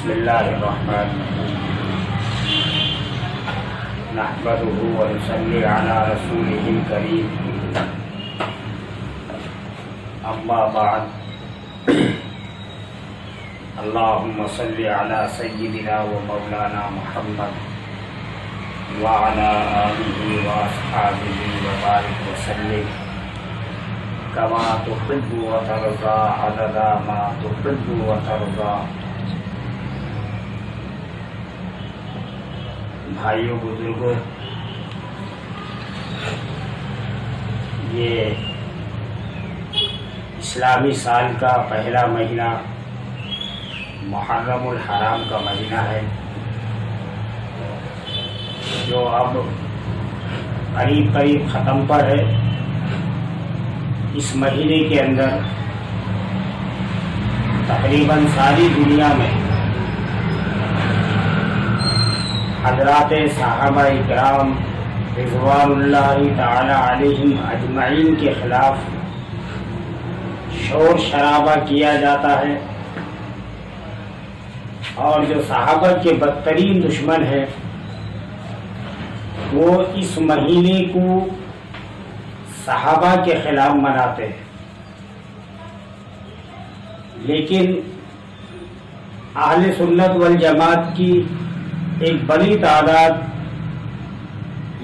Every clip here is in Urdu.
بسم اللہ الرحمن الرحیم نحمدہ ونصلی علی رسولہ الکریم اما بعد اللہم صلی علی سیدنا و مولانا محمد وعلی آلہ واصحابہ وبارک وسلم کما تحب و ترضا عدد ما تحب و ترضا۔ بھائیوں بزرگوں، یہ اسلامی سال کا پہلا مہینہ محرم الحرام کا مہینہ ہے، جو اب قریب قریب ختم پر ہے۔ اس مہینے کے اندر تقریباً ساری دنیا میں حضرات صحابہ اکرام رضوان اللہ تعالی علیہم اجمعین کے خلاف شور شرابہ کیا جاتا ہے، اور جو صحابہ کے بدترین دشمن ہیں وہ اس مہینے کو صحابہ کے خلاف مناتے ہیں۔ لیکن اہل سنت والجماعت کی ایک بڑی تعداد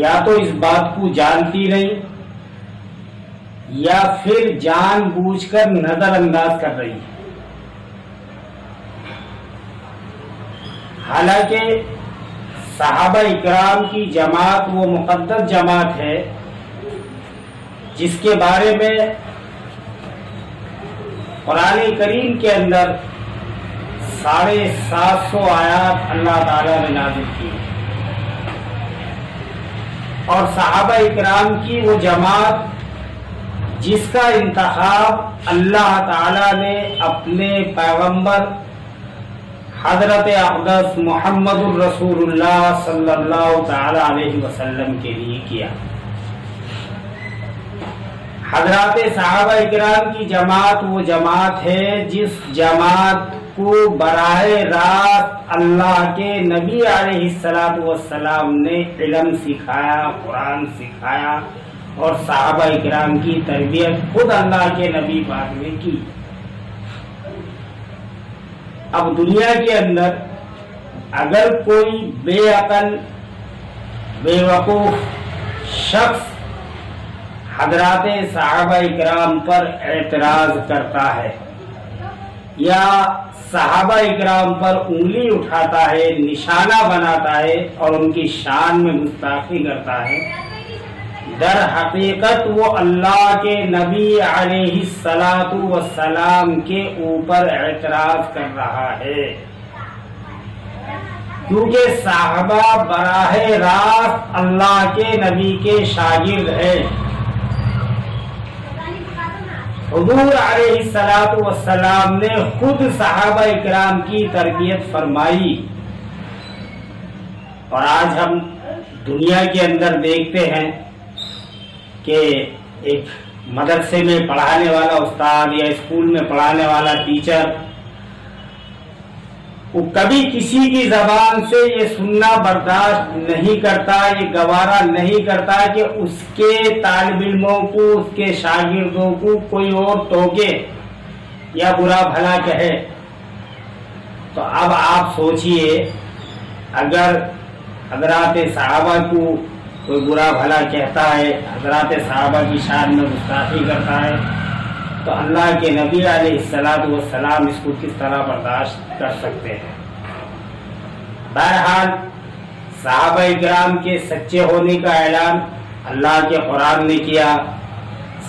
یا تو اس بات کو جانتی نہیں یا پھر جان بوجھ کر نظر انداز کر رہی ہے۔ حالانکہ صحابہ اکرام کی جماعت وہ مقدس جماعت ہے جس کے بارے میں قرآن کریم کے اندر 750 آیات اللہ تعالیٰ نے نازل کی، اور صحابہ اکرام کی وہ جماعت جس کا انتخاب اللہ تعالیٰ نے اپنے پیغمبر حضرت اقدس محمد الرسول اللہ صلی اللہ تعالیٰ علیہ وسلم کے لیے کیا۔ حضرات صحابہ اکرام کی جماعت وہ جماعت ہے جس جماعت کو براہ راست اللہ کے نبی علیہ السلام نے علم سکھایا، قرآن سکھایا، اور صحابہ اکرام کی تربیت خود اللہ کے نبی پاک نے کی۔ اب دنیا کے اندر اگر کوئی بے عقل بے وقوف شخص حضرات صحابہ اکرام پر اعتراض کرتا ہے یا صحابہ اکرام پر انگلی اٹھاتا ہے، نشانہ بناتا ہے اور ان کی شان میں گستاخی کرتا ہے، در حقیقت وہ اللہ کے نبی علیہ السلام کے اوپر اعتراض کر رہا ہے، کیونکہ صحابہ براہ راست اللہ کے نبی کے شاگرد ہیں۔ حضور علیہ السلام نے خود صحابہ اکرام کی تربیت فرمائی، اور آج ہم دنیا کے اندر دیکھتے ہیں کہ ایک مدرسے میں پڑھانے والا استاد یا اسکول میں پڑھانے والا ٹیچر وہ کبھی کسی کی زبان سے یہ سننا برداشت نہیں کرتا، یہ گوارا نہیں کرتا کہ اس کے طالب علموں کو، اس کے شاگردوں کو کوئی اور ٹوکے یا برا بھلا کہے۔ تو اب آپ سوچئے، اگر حضرات صحابہ کو کوئی برا بھلا کہتا ہے، حضرات صحابہ کی شان میں گستاخی کرتا ہے، تو اللہ کے نبی علیہ السلام اس کو کس طرح برداشت کر سکتے ہیں؟ بہرحال صحابہ اکرام کے سچے ہونے کا اعلان اللہ کے قرآن نے کیا،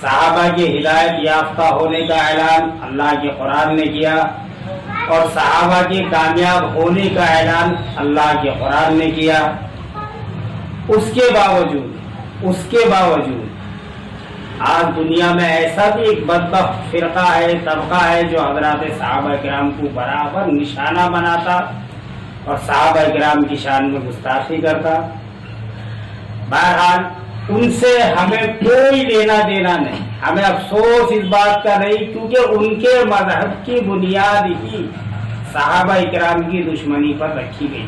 صحابہ کے ہدایت یافتہ ہونے کا اعلان اللہ کے قرآن نے کیا، اور صحابہ کے کامیاب ہونے کا اعلان اللہ کے قرآن نے کیا۔ اس کے باوجود آج دنیا میں ایسا بھی ایک بدبخت فرقہ ہے، طبقہ ہے، جو حضرات صحابہ کرام کو برابر نشانہ بناتا اور صحابہ کرام کی شان میں گستاخی کرتا۔ بہرحال ان سے ہمیں کوئی لینا دینا نہیں، ہمیں افسوس اس بات کا نہیں، کیونکہ ان کے مذہب کی بنیاد ہی صحابہ کرام کی دشمنی پر رکھی گئی.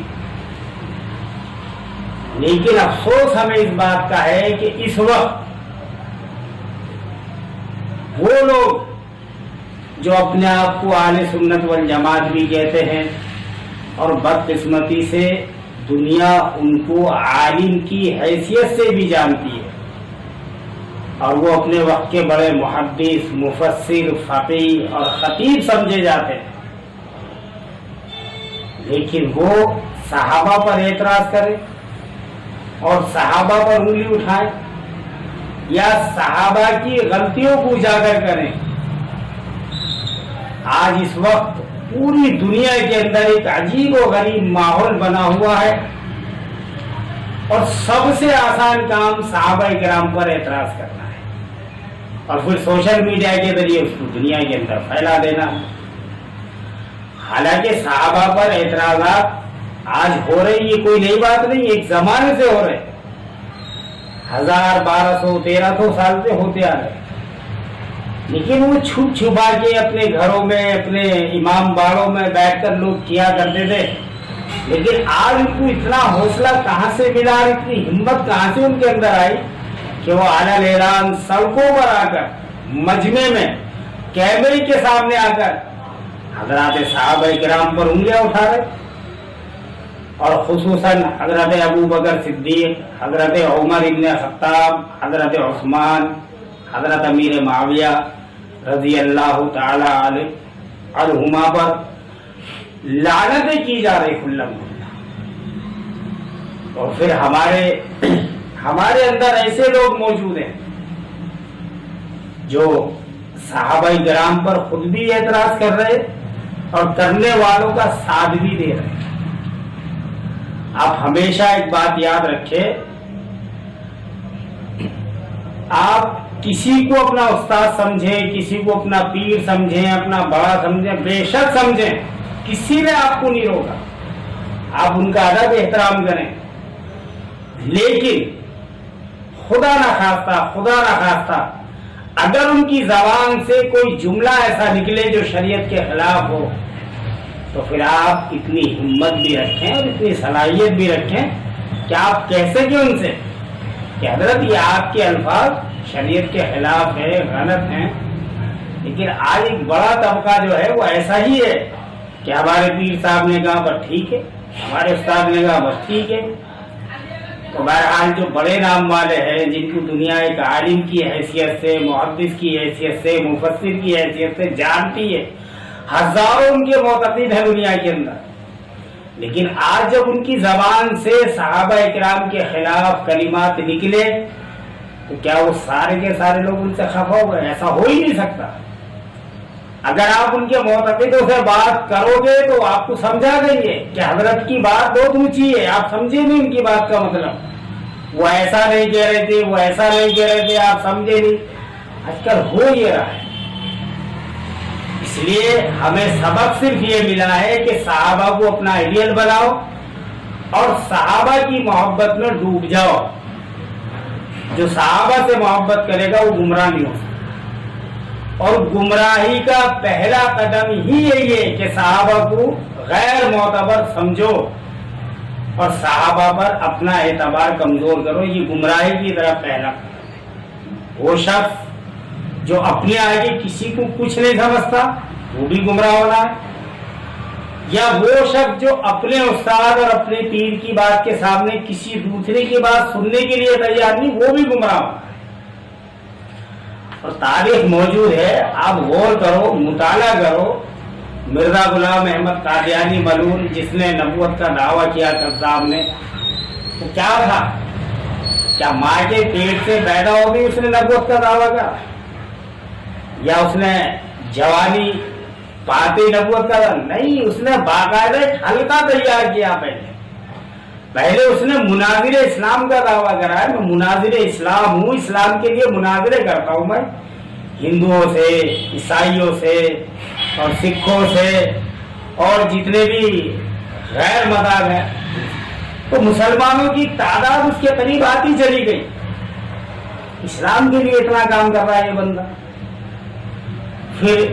لیکن افسوس ہمیں اس بات کا ہے کہ اس وقت وہ لوگ جو اپنے آپ کو اہل سنت والجماعت بھی کہتے ہیں اور بدقسمتی سے دنیا ان کو عالم کی حیثیت سے بھی جانتی ہے اور وہ اپنے وقت کے بڑے محدث، مفسر، فقیہ اور خطیب سمجھے جاتے ہیں، لیکن وہ صحابہ پر اعتراض کرے اور صحابہ پر انگلی اٹھائے یا صحابہ کی غلطیوں کو اجاگر کریں. آج اس وقت پوری دنیا کے اندر ایک عجیب و غریب ماحول بنا ہوا ہے اور سب سے آسان کام صحابہ کرام پر اعتراض کرنا ہے اور پھر سوشل میڈیا کے ذریعے اس کو دنیا کے اندر پھیلا دینا. حالانکہ صحابہ پر اعتراضات آج ہو رہے، یہ کوئی نئی بات نہیں، ایک زمانے سے ہو رہے، 1000، 1200، 1300 سال سے ہوتے آ رہے، لیکن وہ چھپ چھپا کے اپنے گھروں میں، اپنے امام باڑوں میں بیٹھ کر لوگ کیا کرتے تھے. لیکن آج ان کو اتنا حوصلہ کہاں سے ملا، اتنی ہمت کہاں سے ان کے اندر آئی کہ وہ اعلی اعلان سڑکوں پر آ کر، مجمع میں، کیمرے کے سامنے آ کر حضرات صحابہ کرام پر انگلیاں اٹھا رہے اور خصوصاً حضرت ابو بکر صدیق، حضرت عمر ابن خطاب، حضرت عثمان، حضرت امیر معاویہ رضی اللہ تعالی عنہما پر لعنتیں کی جا رہی کھلم کھلا. اور پھر ہمارے اندر ایسے لوگ موجود ہیں جو صحابہ کرام پر خود بھی اعتراض کر رہے اور کرنے والوں کا ساتھ بھی دے رہے. آپ ہمیشہ ایک بات یاد رکھیں، آپ کسی کو اپنا استاد سمجھیں، کسی کو اپنا پیر سمجھیں، اپنا بڑا سمجھیں، بے شک سمجھیں، کسی نے آپ کو نہیں روکا، آپ ان کا ادب احترام کریں، لیکن خدا نخواستہ اگر ان کی زبان سے کوئی جملہ ایسا نکلے جو شریعت کے خلاف ہو تو پھر آپ اتنی ہمت بھی رکھیں اور اتنی صلاحیت بھی رکھیں کہ آپ کہہ سکیں ان سے کہ حضرت یہ آپ کے الفاظ شریعت کے خلاف ہے، غلط ہیں. لیکن آج ایک بڑا طبقہ جو ہے وہ ایسا ہی ہے کہ ہمارے پیر صاحب نے کہا بس ٹھیک ہے، ہمارے استاد نے کہا بس ٹھیک ہے. تو بہرحال جو بڑے نام والے ہیں، جن کو دنیا ایک عالم کی حیثیت سے، محدث کی حیثیت سے، مفسر کی حیثیت سے جانتی ہے، ہزاروں ان کے معتقد ہیں دنیا کے اندر، لیکن آج جب ان کی زبان سے صحابہ کرام کے خلاف کلمات نکلے تو کیا وہ سارے کے سارے لوگ ان سے خفا ہوئے؟ ایسا ہو ہی نہیں سکتا. اگر آپ ان کے معتقدوں سے بات کرو گے تو آپ کو سمجھا دیں گے کہ حضرت کی بات بہت اونچی ہے، آپ سمجھے نہیں ان کی بات کا مطلب، وہ ایسا نہیں کہہ رہے تھے، وہ ایسا نہیں کہہ رہے تھے، آپ سمجھے نہیں. آج کل ہو یہ رہا ہے. اس لیے ہمیں سبق صرف یہ ملا ہے کہ صحابہ کو اپنا آئیڈیل بناؤ اور صحابہ کی محبت میں ڈوب جاؤ. جو صحابہ سے محبت کرے گا وہ گمراہ نہیں ہو سکتا، اور گمراہی کا پہلا قدم ہی یہی ہے کہ صحابہ کو غیر معتبر سمجھو اور صحابہ پر اپنا اعتبار کمزور کرو. یہ گمراہی کی طرف پہلا قدم. وہ شخص جو اپنے آگے کسی کو کچھ نہیں سمجھتا وہ بھی گمراہ ہونا ہے، یا وہ شخص جو اپنے استاد اور اپنے پیر کی بات کے سامنے کسی دوسرے کی بات سننے کے لیے تیار نہیں، وہ بھی گمراہ ہونا ہے. اور تاریخ موجود ہے، آپ غور کرو، مطالعہ کرو. مرزا غلام احمد قادیانی ملعون جس نے نبوت کا دعویٰ کیا کذاب نے، تو کیا تھا؟ کیا ماں کے پیٹ سے پیدا ہو گئی اس نے نبوت کا دعویٰ کرا، یا اس نے جوانی پاتے نبوت کا؟ نہیں، اس نے باقاعدہ ایک حلقہ تیار کیا. پہلے اس نے مناظر اسلام کا دعویٰ کرا ہے. میں مناظر اسلام ہوں، اسلام کے لیے مناظرے کرتا ہوں، میں ہندوؤں سے، عیسائیوں سے اور سکھوں سے اور جتنے بھی غیر مذہب ہیں. تو مسلمانوں کی تعداد اس کے قریب آتی چلی گئی. اسلام کے لیے اتنا کام کر رہا ہے یہ بندہ. پھر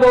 2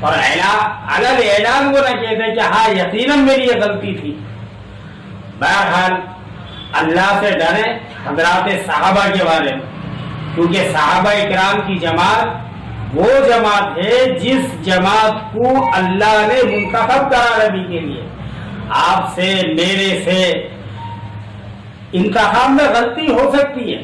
اور اعلان وہ نہ کہتے کہ ہاں یقیناً میری یہ غلطی تھی. بہرحال اللہ سے ڈریں حضرات صحابہ کے بارے میں، کیونکہ صحابہ اکرام کی جماعت وہ جماعت ہے جس جماعت کو اللہ نے منتخب کرا نبی کے لیے. آپ سے میرے سے انتخاب میں غلطی ہو سکتی ہے،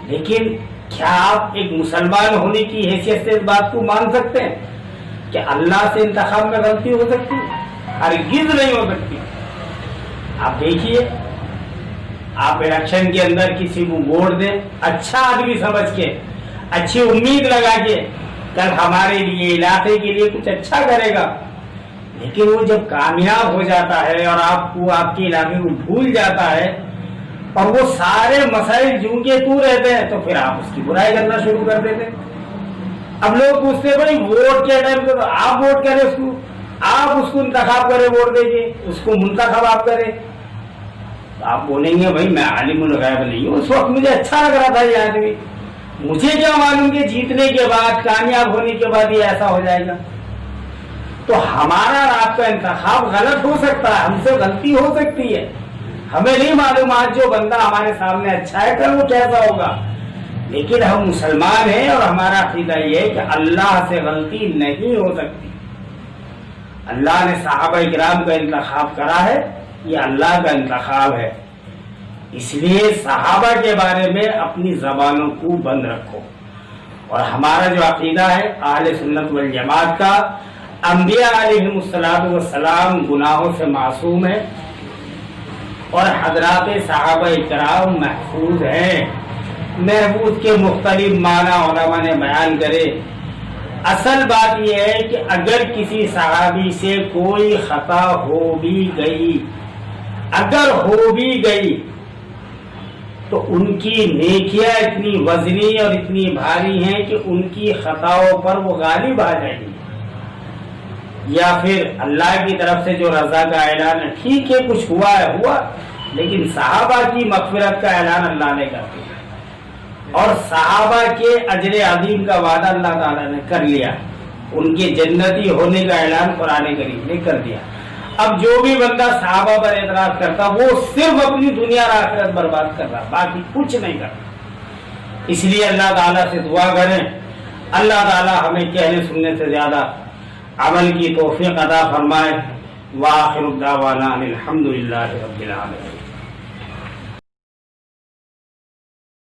لیکن کیا آپ ایک مسلمان ہونے کی حیثیت سے اس بات کو مان سکتے ہیں کہ اللہ سے انتخاب میں غلطی ہو سکتی ہے؟ ہرگز نہیں ہو سکتی. آپ دیکھیے، آپ الیکشن کے اندر کسی کو ووٹ دیں اچھا آدمی سمجھ کے، اچھی امید لگا کے کل ہمارے لیے علاقے کے لیے کچھ اچھا کرے گا، لیکن وہ جب کامیاب ہو جاتا ہے اور آپ کو آپ کے علاقے کو بھول جاتا ہے اور وہ سارے مسائل جوں کے تو رہتے ہیں تو پھر آپ اس کی برائی کرنا شروع کر دیتے. اب لوگ پوچھتے ہیں بھائی ووٹ کے ٹائم پہ تو آپ ووٹ کریں اس کو، آپ اس کو انتخاب کریں ووٹ دے کے، اس کو منتخب آپ کریں. آپ بولیں گے بھائی میں عالم الغیب نہیں ہوں، اس وقت مجھے اچھا لگ رہا تھا یہ آدمی، مجھے کیا معلوم کہ جیتنے کے بعد کامیاب ہونے کے بعد یہ ایسا ہو جائے گا. تو ہمارا اور آپ کا انتخاب غلط ہو سکتا ہے، ہم سے غلطی ہو سکتی ہے، ہمیں نہیں معلوم آج جو بندہ ہمارے سامنے اچھا ہے کل وہ کیسا ہوگا. لیکن ہم مسلمان ہیں اور ہمارا عقیدہ یہ ہے کہ اللہ سے غلطی نہیں ہو سکتی. اللہ نے صحابہ کرام کا انتخاب کرا ہے، یہ اللہ کا انتخاب ہے. اس لیے صحابہ کے بارے میں اپنی زبانوں کو بند رکھو. اور ہمارا جو عقیدہ ہے اہل سنت والجماعت کا، انبیاء علیہ الصلوۃ والسلام گناہوں سے معصوم ہیں اور حضرات صحابہ کرام محفوظ ہیں. محفوظ کے مختلف معنی علماء نے بیان کرے. اصل بات یہ ہے کہ اگر کسی صحابی سے کوئی خطا ہو بھی گئی، اگر ہو بھی گئی تو ان کی نیکیاں اتنی وزنی اور اتنی بھاری ہیں کہ ان کی خطاؤں پر وہ غالب آ جائیں گی، یا پھر اللہ کی طرف سے جو رضا کا اعلان ہے ٹھیک ہے کچھ ہوا ہے ہوا، لیکن صحابہ کی مغفرت کا اعلان اللہ نے کر دیا اور صحابہ کے اجر عظیم کا وعدہ اللہ تعالیٰ نے کر لیا، ان کے جنتی ہونے کا اعلان قرآن کریم نے کر دیا. اب جو بھی بندہ صحابہ پر اعتراض کرتا وہ صرف اپنی دنیا اور آخرت برباد کر رہا، باقی کچھ نہیں کرتا. اس لیے اللہ تعالیٰ سے دعا کریں اللہ تعالیٰ ہمیں کہنے سننے سے زیادہ عمل کی توفیق عطا فرمائے. وآخر دعوانا الحمدللہ رب العالمین.